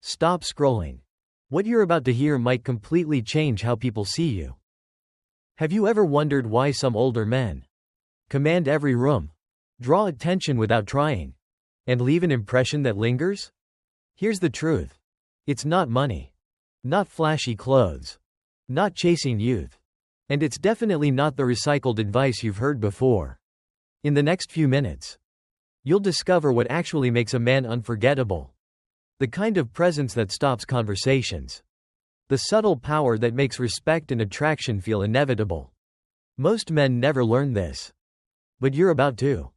Stop scrolling. What you're about to hear might completely change how people see you. Have you ever wondered why some older men command every room, draw attention without trying, and leave an impression that lingers? Here's the truth. It's not money. Not flashy clothes. Not chasing youth. And it's definitely not the recycled advice you've heard before. In the next few minutes, you'll discover what actually makes a man unforgettable. The kind of presence that stops conversations. The subtle power that makes respect and attraction feel inevitable. Most men never learn this. But you're about to.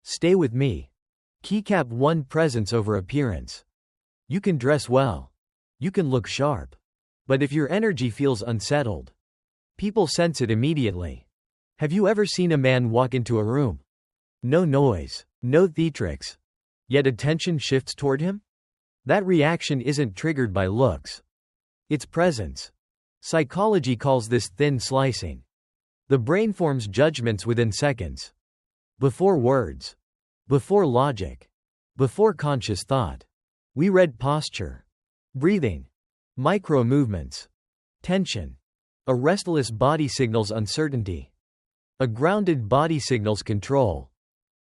Stay with me. Keycap 1: Presence over appearance. You can dress well. You can look sharp. But if your energy feels unsettled, people sense it immediately. Have you ever seen a man walk into a room? No noise, no theatrics. Yet attention shifts toward him? That reaction isn't triggered by looks. It's presence. Psychology calls this thin slicing. The brain forms judgments within seconds. Before words. Before logic. Before conscious thought. We read posture. Breathing. Micro movements. Tension. A restless body signals uncertainty. A grounded body signals control.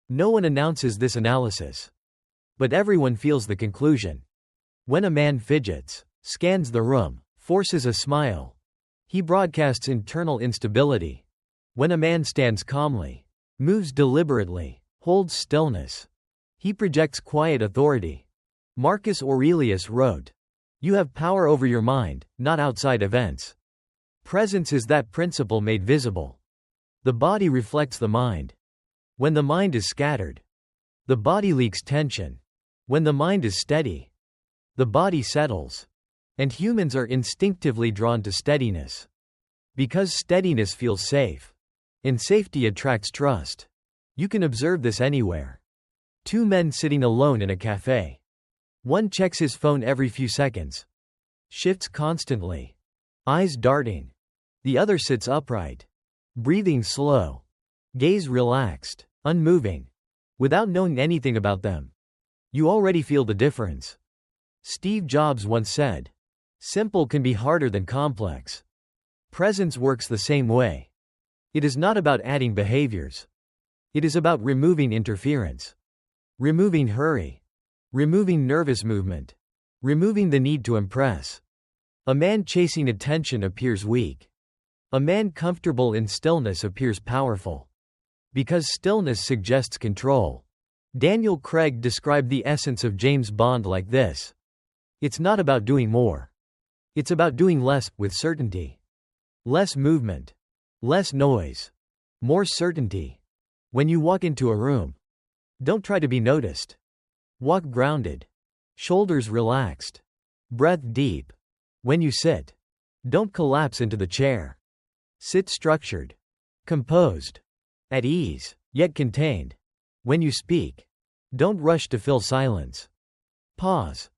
No one announces this analysis. But everyone feels the conclusion. When a man fidgets, scans the room, forces a smile, he broadcasts internal instability. When a man stands calmly, moves deliberately, holds stillness, he projects quiet authority. Marcus Aurelius wrote, "You have power over your mind, not outside events." Presence is that principle made visible. The body reflects the mind. When the mind is scattered, the body leaks tension. When the mind is steady, the body settles. And humans are instinctively drawn to steadiness. Because steadiness feels safe. And safety attracts trust. You can observe this anywhere. Two men sitting alone in a cafe. One checks his phone every few seconds. Shifts constantly. Eyes darting. The other sits upright. Breathing slow. Gaze relaxed. Unmoving. Without knowing anything about them. You already feel the difference. Steve Jobs once said, "Simple can be harder than complex." Presence works the same way. It is not about adding behaviors. It is about removing interference. Removing hurry. Removing nervous movement. Removing the need to impress. A man chasing attention appears weak. A man comfortable in stillness appears powerful. Because stillness suggests control. Daniel Craig described the essence of James Bond like this. It's not about doing more. It's about doing less, with certainty. Less movement. Less noise. More certainty. When you walk into a room, don't try to be noticed. Walk grounded. Shoulders relaxed. Breath deep. When you sit, don't collapse into the chair. Sit structured. Composed. At ease, yet contained. When you speak, don't rush to fill silence. Pause.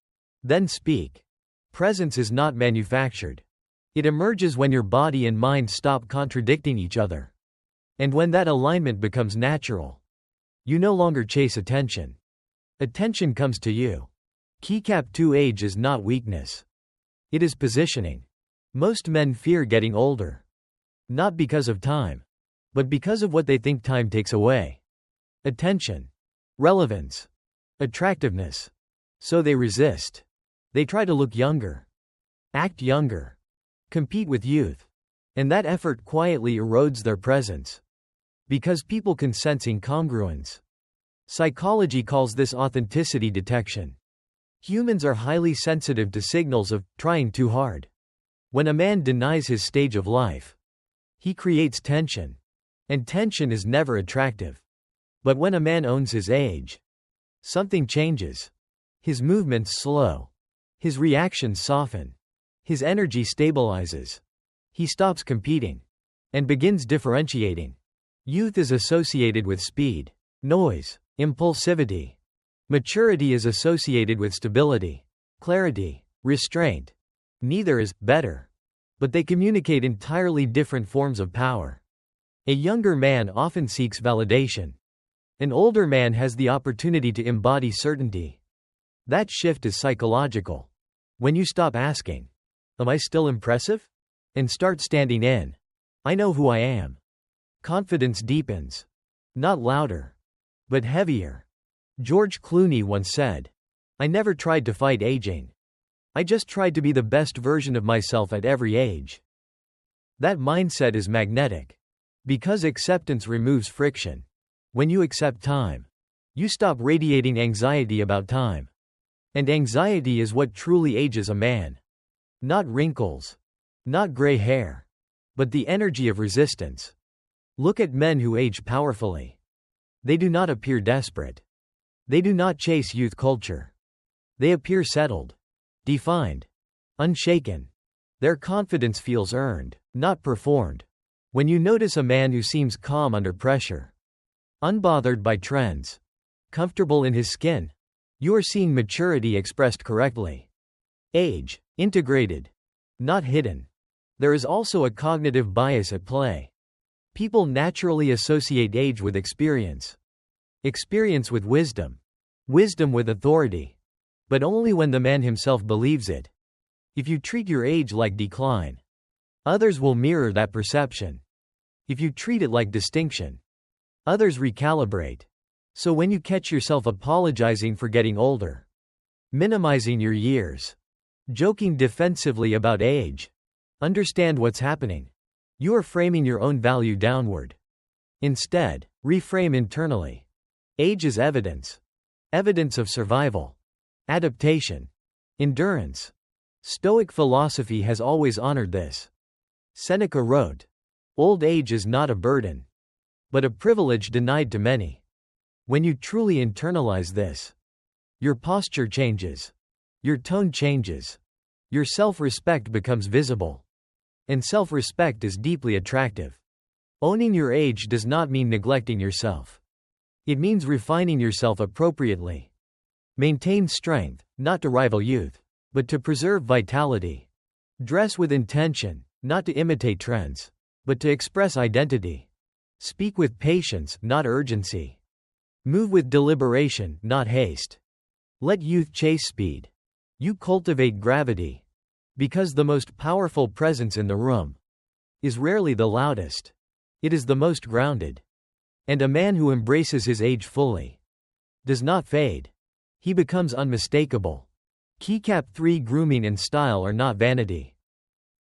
Then speak. Presence is not manufactured. It emerges when your body and mind stop contradicting each other. And when that alignment becomes natural, you no longer chase attention. Attention comes to you. Keycap 2: Age is not weakness. It is positioning. Most men fear getting older. Not because of time, but because of what they think time takes away. Attention. Relevance. Attractiveness. So they resist. They try to look younger. Act younger. Compete with youth. And that effort quietly erodes their presence. Because people can sense incongruence. Psychology calls this authenticity detection. Humans are highly sensitive to signals of trying too hard. When a man denies his stage of life, he creates tension. And tension is never attractive. But when a man owns his age, something changes. His movements slow. His reactions soften. His energy stabilizes. He stops competing. And begins differentiating. Youth is associated with speed, noise, impulsivity. Maturity is associated with stability, clarity, restraint. Neither is better. But they communicate entirely different forms of power. A younger man often seeks validation. An older man has the opportunity to embody certainty. That shift is psychological. When you stop asking, "Am I still impressive?" and start standing in, "I know who I am," confidence deepens. Not louder, but heavier. George Clooney once said, "I never tried to fight aging. I just tried to be the best version of myself at every age." That mindset is magnetic. Because acceptance removes friction. When you accept time, you stop radiating anxiety about time. And anxiety is what truly ages a man. Not wrinkles. Not gray hair. But the energy of resistance. Look at men who age powerfully. They do not appear desperate. They do not chase youth culture. They appear settled, defined, unshaken. Their confidence feels earned, not performed. When you notice a man who seems calm under pressure, unbothered by trends, comfortable in his skin, you are seeing maturity expressed correctly. Age, integrated, not hidden. There is also a cognitive bias at play. People naturally associate age with experience. Experience with wisdom. Wisdom with authority. But only when the man himself believes it. If you treat your age like decline, others will mirror that perception. If you treat it like distinction, others recalibrate. So when you catch yourself apologizing for getting older, minimizing your years, joking defensively about age, understand what's happening. You are framing your own value downward. Instead, reframe internally. Age is evidence. Evidence of survival, adaptation, endurance. Stoic philosophy has always honored this. Seneca wrote, "Old age is not a burden, but a privilege denied to many." When you truly internalize this, your posture changes. Your tone changes. Your self-respect becomes visible. And self-respect is deeply attractive. Owning your age does not mean neglecting yourself. It means refining yourself appropriately. Maintain strength, not to rival youth, but to preserve vitality. Dress with intention, not to imitate trends, but to express identity. Speak with patience, not urgency. Move with deliberation, not haste. Let youth chase speed. You cultivate gravity. Because the most powerful presence in the room is rarely the loudest. It is the most grounded. And a man who embraces his age fully does not fade. He becomes unmistakable. Keycap 3 Grooming and style are not vanity.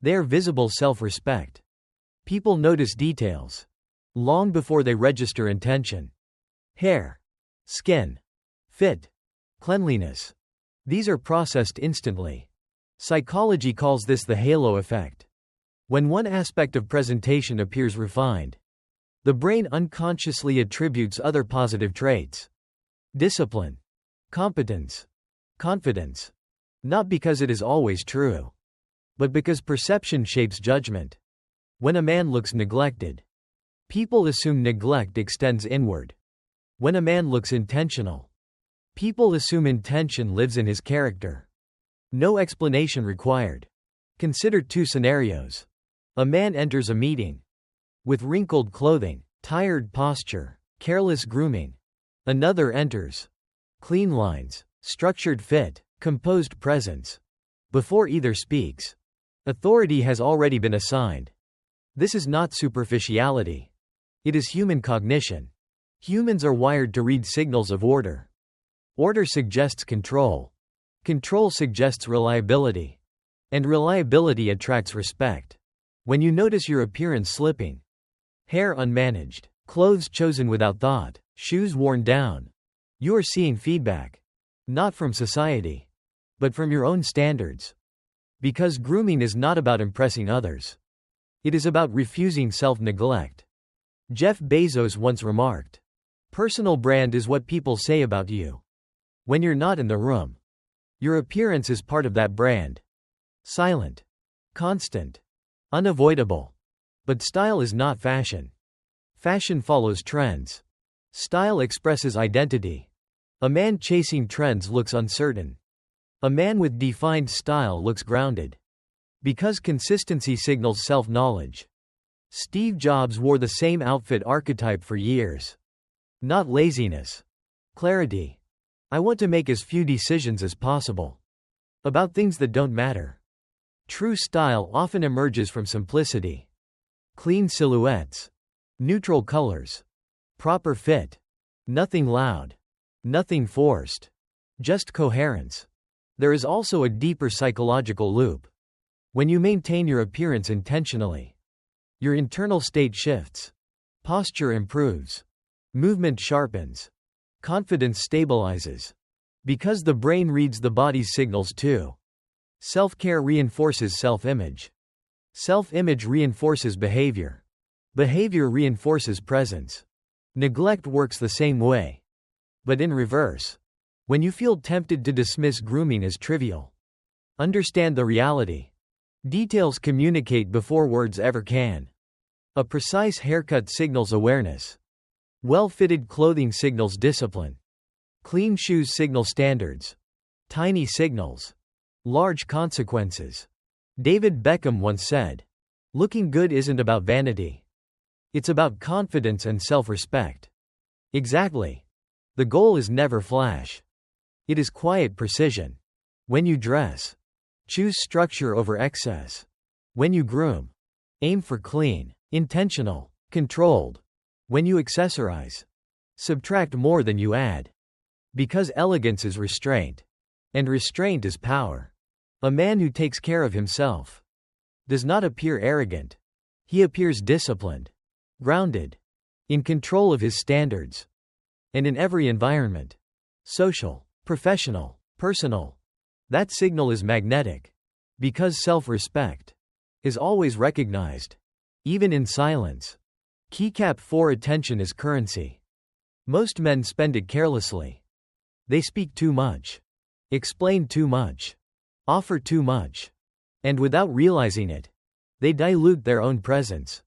They are visible self-respect. People notice details long before they register intention. Hair, skin, fit, cleanliness. These are processed instantly. Psychology calls this the halo effect. When one aspect of presentation appears refined, the brain unconsciously attributes other positive traits. Discipline, competence, confidence. Not because it is always true, but because perception shapes judgment. When a man looks neglected, people assume neglect extends inward. When a man looks intentional, people assume intention lives in his character. No explanation required. Consider two scenarios. A man enters a meeting with wrinkled clothing, tired posture, careless grooming. Another enters. Clean lines, structured fit, composed presence. Before either speaks, authority has already been assigned. This is not superficiality. It is human cognition. Humans are wired to read signals of order. Order suggests control. Control suggests reliability. And reliability attracts respect. When you notice your appearance slipping, hair unmanaged, clothes chosen without thought, shoes worn down, you are seeing feedback. Not from society, but from your own standards. Because grooming is not about impressing others. It is about refusing self-neglect. Jeff Bezos once remarked, "Personal brand is what people say about you. When you're not in the room, your appearance is part of that brand. Silent, constant, unavoidable. But style is not fashion. Fashion follows trends. Style expresses identity. A man chasing trends looks uncertain. A man with defined style looks grounded. Because consistency signals self-knowledge. Steve Jobs wore the same outfit archetype for years. Not laziness. Clarity. I want to make as few decisions as possible. About things that don't matter. True style often emerges from simplicity. Clean silhouettes. Neutral colors. Proper fit. Nothing loud. Nothing forced. Just coherence. There is also a deeper psychological loop. When you maintain your appearance intentionally, your internal state shifts. Posture improves. Movement sharpens. Confidence stabilizes. Because the brain reads the body's signals too. Self-care reinforces self-image. Self-image reinforces behavior. Behavior reinforces presence. Neglect works the same way. But in reverse. When you feel tempted to dismiss grooming as trivial, understand the reality. Details communicate before words ever can. A precise haircut signals awareness. Well-fitted clothing signals discipline. Clean shoes signal standards. Tiny signals. Large consequences. David Beckham once said, "Looking good isn't about vanity. It's about confidence and self-respect." Exactly. The goal is never flash. It is quiet precision. When you dress, choose structure over excess. When you groom, aim for clean, intentional, controlled. When you accessorize, subtract more than you add. Because elegance is restraint. And restraint is power. A man who takes care of himself does not appear arrogant. He appears disciplined, grounded, in control of his standards. And in every environment, social, professional, personal, that signal is magnetic. Because self-respect is always recognized, even in silence. Keycap 4. Attention is currency. Most men spend it carelessly. They speak too much, explain too much, offer too much, and without realizing it, they dilute their own presence.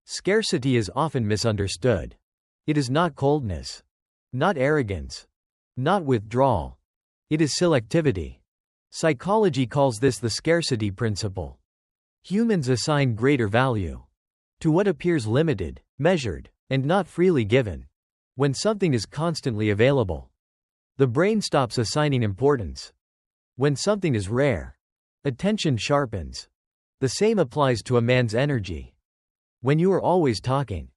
Scarcity is often misunderstood. It is not coldness, not arrogance, not withdrawal. It is selectivity. Psychology calls this the scarcity principle. Humans assign greater value to what appears limited, measured, and not freely given. When something is constantly available, the brain stops assigning importance. When something is rare, attention sharpens. The same applies to a man's energy. When you are always talking,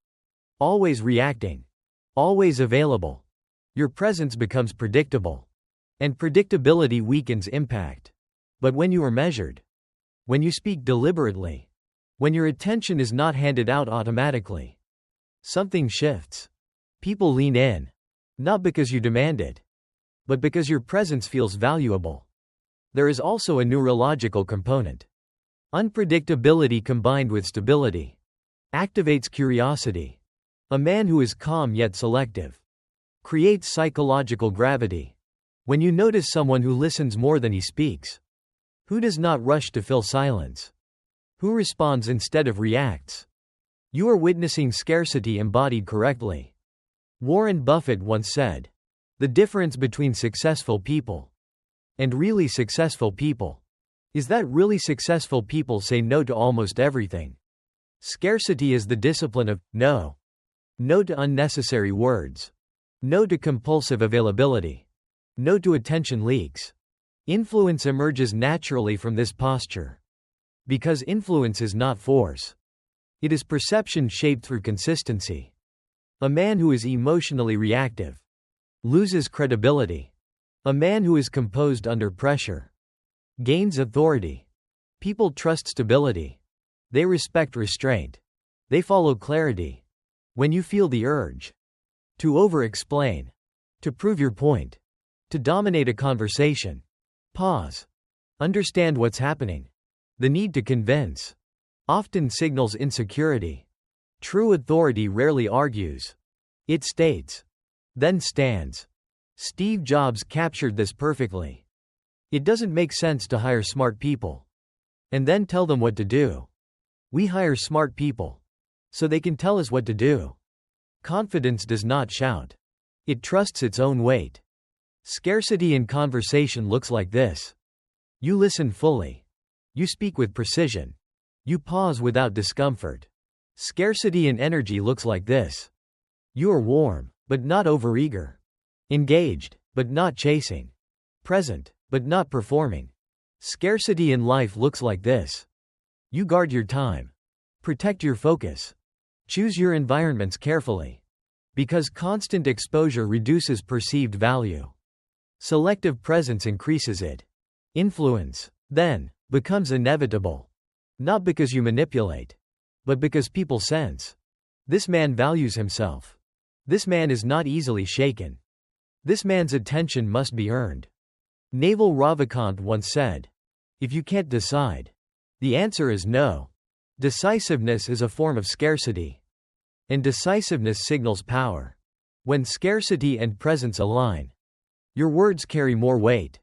always reacting, always available, your presence becomes predictable. And predictability weakens impact. But when you are measured, when you speak deliberately, when your attention is not handed out automatically, something shifts. People lean in. Not because you demand it, but because your presence feels valuable. There is also a neurological component. Unpredictability combined with stability activates curiosity. A man who is calm yet selective creates psychological gravity. When you notice someone who listens more than he speaks, who does not rush to fill silence, who responds instead of reacts, you are witnessing scarcity embodied correctly. Warren Buffett once said, "The difference between successful people and really successful people is that really successful people say no to almost everything." Scarcity is the discipline of no. No to unnecessary words. No to compulsive availability. No to attention leaks. Influence emerges naturally from this posture. Because influence is not force. It is perception shaped through consistency. A man who is emotionally reactive loses credibility. A man who is composed under pressure gains authority. People trust stability. They respect restraint. They follow clarity. When you feel the urge to over-explain, to prove your point, to dominate a conversation, pause. Understand what's happening. The need to convince often signals insecurity. True authority rarely argues. It states, then stands. Steve Jobs captured this perfectly. It doesn't make sense to hire smart people and then tell them what to do. We hire smart people so they can tell us what to do. Confidence does not shout. It trusts its own weight. Scarcity in conversation looks like this. You listen fully. You speak with precision. You pause without discomfort. Scarcity in energy looks like this. You are warm, but not overeager. Engaged, but not chasing. Present, but not performing. Scarcity in life looks like this. You guard your time. Protect your focus. Choose your environments carefully. Because constant exposure reduces perceived value. Selective presence increases it. Influence, then, becomes inevitable. Not because you manipulate, but because people sense. This man values himself. This man is not easily shaken. This man's attention must be earned. Naval Ravikant once said, "If you can't decide, the answer is no." Decisiveness is a form of scarcity. And decisiveness signals power. When scarcity and presence align, your words carry more weight.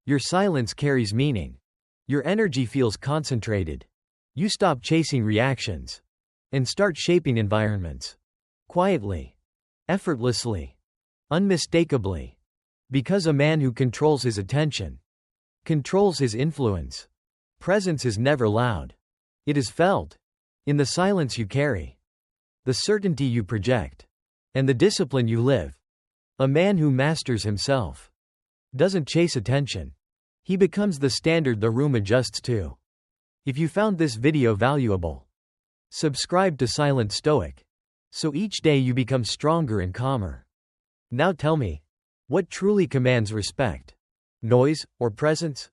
Your silence carries meaning. Your energy feels concentrated. You stop chasing reactions and start shaping environments. Quietly. Effortlessly. Unmistakably. Because a man who controls his attention controls his influence. Presence is never loud. It is felt. In the silence you carry. The certainty you project. And the discipline you live. A man who masters himself doesn't chase attention. He becomes the standard the room adjusts to. If you found this video valuable, subscribe to Silent Stoic, so each day you become stronger and calmer. Now tell me, what truly commands respect? Noise or presence?